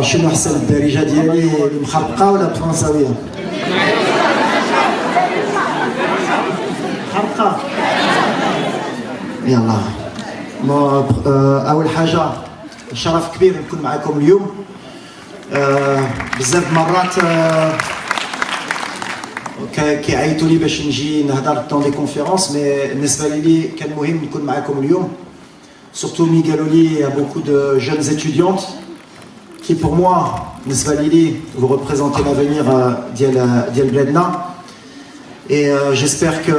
شنو احسن الدارجه ديالي المخرقه ولا الفرنساويه؟ مخرقه. يلا اول حاجه شرف كبير نكون معكم اليوم. بزاف مرات كيعيطوا لي باش نجي نهضر دون دي كونفيرونس، مي بالنسبه لي كان مهم نكون معكم اليوم. Surtout ملي قالوا لي il y a beaucoup de jeunes étudiantes qui pour moi بالنسبه لي vous représentez l'avenir ديال بلادنا. Et j'espère que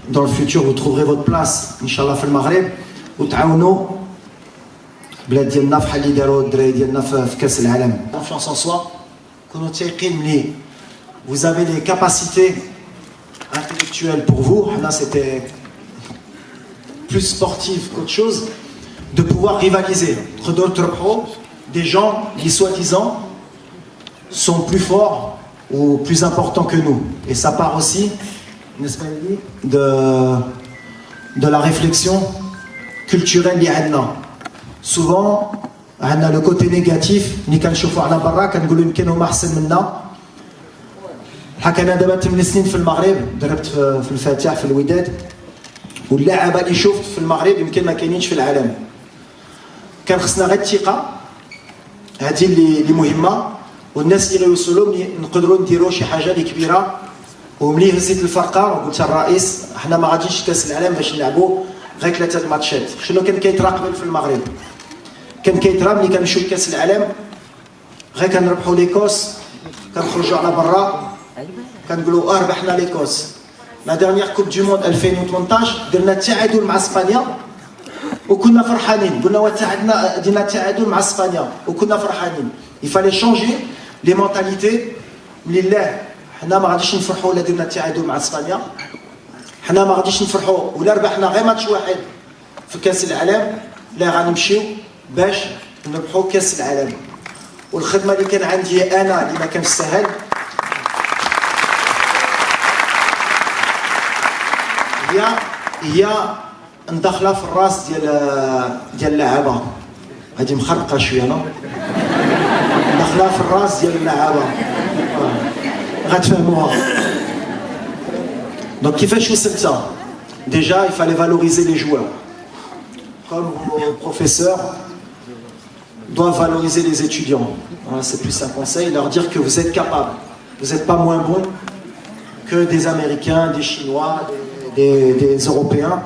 dans le futur vous trouverez votre place inchallah في المغرب وتعاونوا بلاد ديالنا بحال اللي داروا الدراري ديالنا في كاس العالم. Confiance en soi. كونوا تايقين ملي vous avez les capacités intellectuelles pour vous. Là c'était plus sportif qu'autre chose, de pouvoir rivaliser entre d'autres pros, des gens qui soi-disant sont plus forts ou plus importants que nous. Et ça part aussi, n'est-ce pas, de la réflexion culturelle li'adna. Souvent, on a le côté négatif, ni quand je vois à la barra, quand on dit qu'on est mahsen minna. حكينا دابا 8 سنين في المغرب، ضربت في الفاتح في الوداد، واللاعب اللي شفت في المغرب يمكن ما كاينينش في العالم. كان خصنا غير الثقه هذه اللي مهمه، والناس اللي يوصلوا نقدروا نديروا شي حاجه اللي كبيره. وملي هزيت الفرقه وقلت الرئيس احنا ما غاديش كاس العالم باش نلعبوا غير 3 ماتشات. شنو كان كيطرا قبل في المغرب؟ كان كيطرا ملي كنمشيو لكاس العالم غير كنربحوا ليكوس، كنخرجوا على برا كنقولوا ربحنا ليكوس. لا ديرنيير كوب دو موند 2018 درنا التعادل مع اسبانيا وكنا فرحانين، قلنا وتعادلنا دينا التعادل مع اسبانيا وكنا فرحانين. يفالي شونجي لي مونتاليتي. لله حنا ما غاديش نفرحوا ولا درنا التعادل مع اسبانيا، حنا ما غاديش نفرحوا ولا ربحنا غير ماتش واحد في كاس العالم، لا غنمشيو باش نربحوا كاس العالم. والخدمه اللي كان عندي انا اللي ما كانش سهل هي ندخلها في الراس ديال اللعابه. هذه مخرقه شويه لا ندخلها في الراس ديال اللعابه غتفهموها. دونك كيفاش وصلتها؟ ديجا il fallait valoriser les joueurs comme vos professeurs doivent valoriser les étudiants. C'est plus un conseil, leur dire que vous êtes capables, vous n'êtes pas moins bon que des Américains, des Chinois, des Européens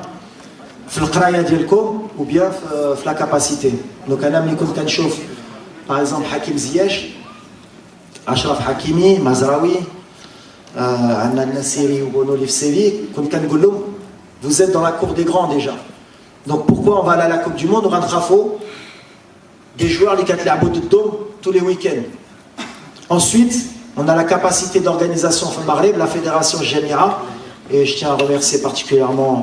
في القرايه ديالكم ou bien في la capacité. Donc انا ملي كنت كنشوف par exemple حكيم زياش، اشرف حكيمي، مزراوي، عندنا النسيري وبونو اللي في سيفي، كنت كنقول لهم vous êtes dans la cour des grands déjà. Donc pourquoi on va aller à la Coupe du Monde وغنخافوا des joueurs اللي كتلعبوا ضدهم tous les week-ends. Ensuite on a la capacité d'organisation في المغرب, la fédération générale. Et je tiens à remercier particulièrement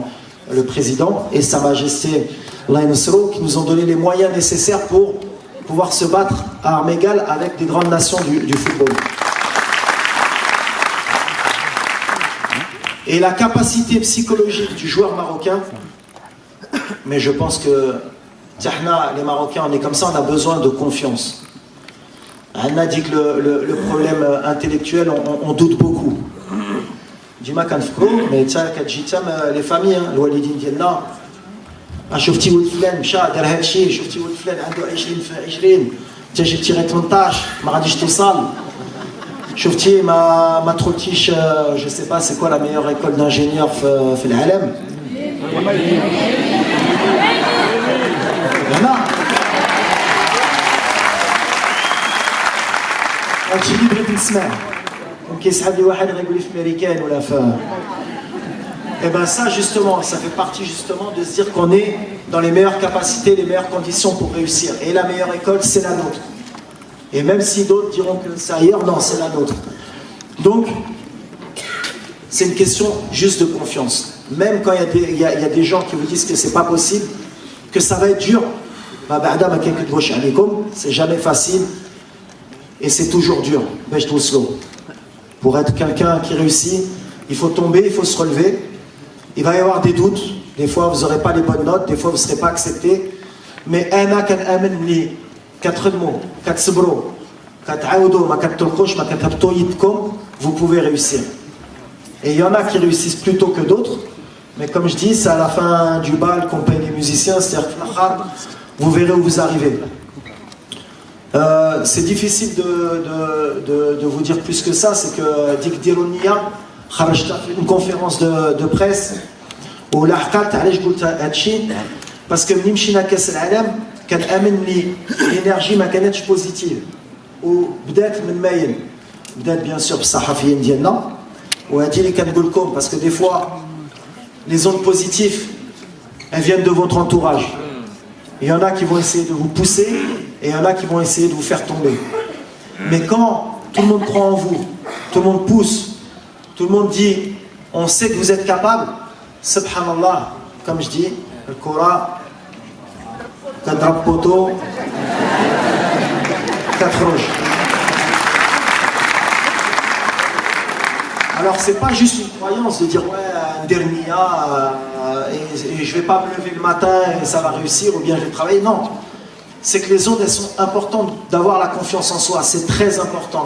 le président et Sa Majesté Allah Nusro qui nous ont donné les moyens nécessaires pour pouvoir se battre à armes égales avec des grandes nations du football. Et la capacité psychologique du joueur marocain, mais je pense que les Marocains, on est comme ça, on a besoin de confiance. On a dit que le problème intellectuel, on doute beaucoup. ديما كنفكروا مي حتى كتجي حتى لي فامي الوالدين ديالنا شفتي ولد فلان مشى دار هادشي، شفتي ولد فلان عنده 20 في 20 انت جبتي غير 18 ما غاديش توصل، شفتي ما دخلتيش جو سي با سي كوا لا ميور ايكول دانجينيور في العالم. هنا هادشي اللي بغيت نسمع. كيسحب لي واحد غيقول لي في امريكان ولا في. Et bien ça justement, ça fait partie justement de se dire qu'on est dans les meilleures capacités, les meilleures conditions pour réussir. Et la meilleure école, c'est la nôtre. Et même si d'autres diront que c'est ailleurs, non, c'est la nôtre. Donc, c'est une question juste de confiance. Même quand il y a des gens qui vous disent que c'est pas possible, que ça va être dur, c'est jamais facile et c'est toujours dur. Pour être quelqu'un qui réussit, il faut tomber, il faut se relever. Il va y avoir des doutes. Des fois, vous n'aurez pas les bonnes notes. Des fois, vous ne serez pas accepté. Mais un a qu'un amen li 4 mots, 4 sabro, كتعاودوا ما كتطلقوش ما كتهبطوا يدكم vous pouvez réussir. Et il y en a qui réussissent plus tôt que d'autres, mais comme je dis, c'est à la fin du bal qu'on paye les musiciens, c'est-à-dire que vous verrez où vous arrivez. C'est difficile de vous dire plus que ça, c'est que Dik Dironia, une conférence de presse, où l'Arqat, parce que Nimshina Kas al-Alam, كان امن لي الانرجي ما كانتش بوزيتيف وبدات من ماين بدات بيان سور بالصحفيين ديالنا وهادي اللي كنقول لكم باسكو دي فوا les ondes positives elles viennent de votre entourage. Il y en a qui vont essayer de vous pousser et il y en a qui vont essayer de vous faire tomber. Mais quand tout le monde croit en vous, tout le monde pousse, tout le monde dit on sait que vous êtes capable, subhanallah, comme je dis, le Coran كضرب بوطو كتخرج. Alors c'est pas juste une croyance de dire ouais un dernier et je vais pas me lever le matin et ça va réussir ou bien je vais travailler. Non, c'est que les ondes elles sont importantes d'avoir la confiance en soi, c'est très important.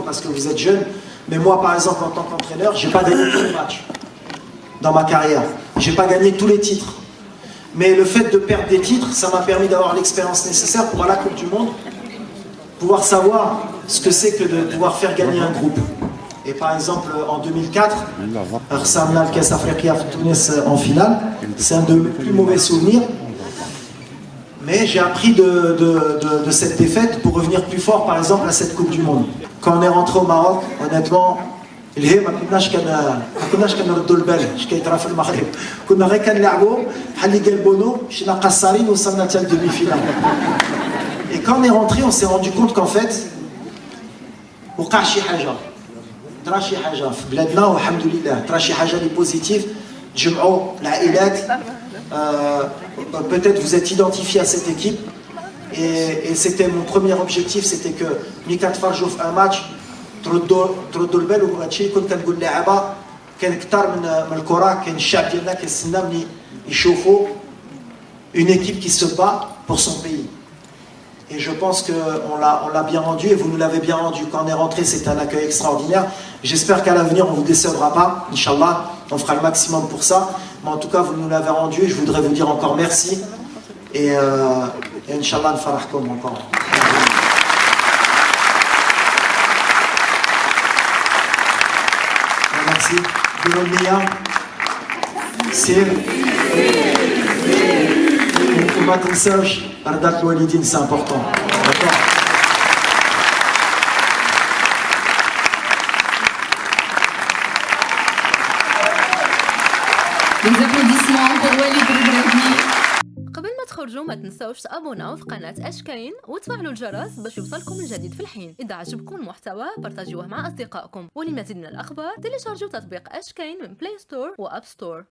Parce que vous êtes jeune, mais moi par exemple en tant qu'entraîneur, j'ai pas gagné tous les matchs dans ma carrière, j'ai pas gagné tous les titres. Mais le fait de perdre des titres, ça m'a permis d'avoir l'expérience nécessaire pour à la Coupe du Monde, pouvoir savoir ce que c'est que de pouvoir faire gagner un groupe. Et par exemple, en 2004, Arsamna al-Kas Afriqiya Tunis en finale, c'est un de mes plus mauvais souvenirs. Mais j'ai appris de cette défaite pour revenir plus fort, par exemple, à cette Coupe du Monde. Quand on est rentré au Maroc, honnêtement, ما كناش كنردوا البال اش كيطرا في المغرب كنا غير كنلعبوا بحال اللي قال بونو شنا قصارين وصلنا حتى للدومي فينال. Et quand on est rentré on s'est rendu compte qu'en fait وقع شي حاجه طرا شي حاجه في بلادنا والحمد لله طرا شي حاجه اللي بوزيتيف تجمعوا العائلات. Peut-être vous êtes identifié à cette équipe et c'était mon premier objectif, c'était que ملي كتفرجوا في un match تردوا البال وهادشي اللي كنت كنقول للعابه كان كثر من الكره كان الشعب ديالنا كيستنى ملي يشوفوا une équipe qui se bat pour son pays. Et je pense qu'on l'a bien rendu et vous nous l'avez bien rendu. Quand on est rentré, c'était un accueil extraordinaire. J'espère qu'à l'avenir, on ne vous décevra pas. Inch'Allah, on fera le maximum pour ça. Mais en tout cas, vous nous l'avez rendu et je voudrais vous dire encore merci. Et Inch'Allah, nfarahkom encore. Merci. Bironia, c'est... وما تنساوش رضا الوالدين c'est important. D'accord. Des applaudissements pour Walid Regragui. قبل ما تخرجوا ما تنسوش تابوناو في قناة أشكاين وتفعلوا الجرس باش يوصلكم الجديد في الحين. إذا عجبكم المحتوى بارتاجيوه مع أصدقائكم، ولمزيد من الأخبار تيليشارجوا تطبيق أشكاين من بلاي ستور وأب ستور.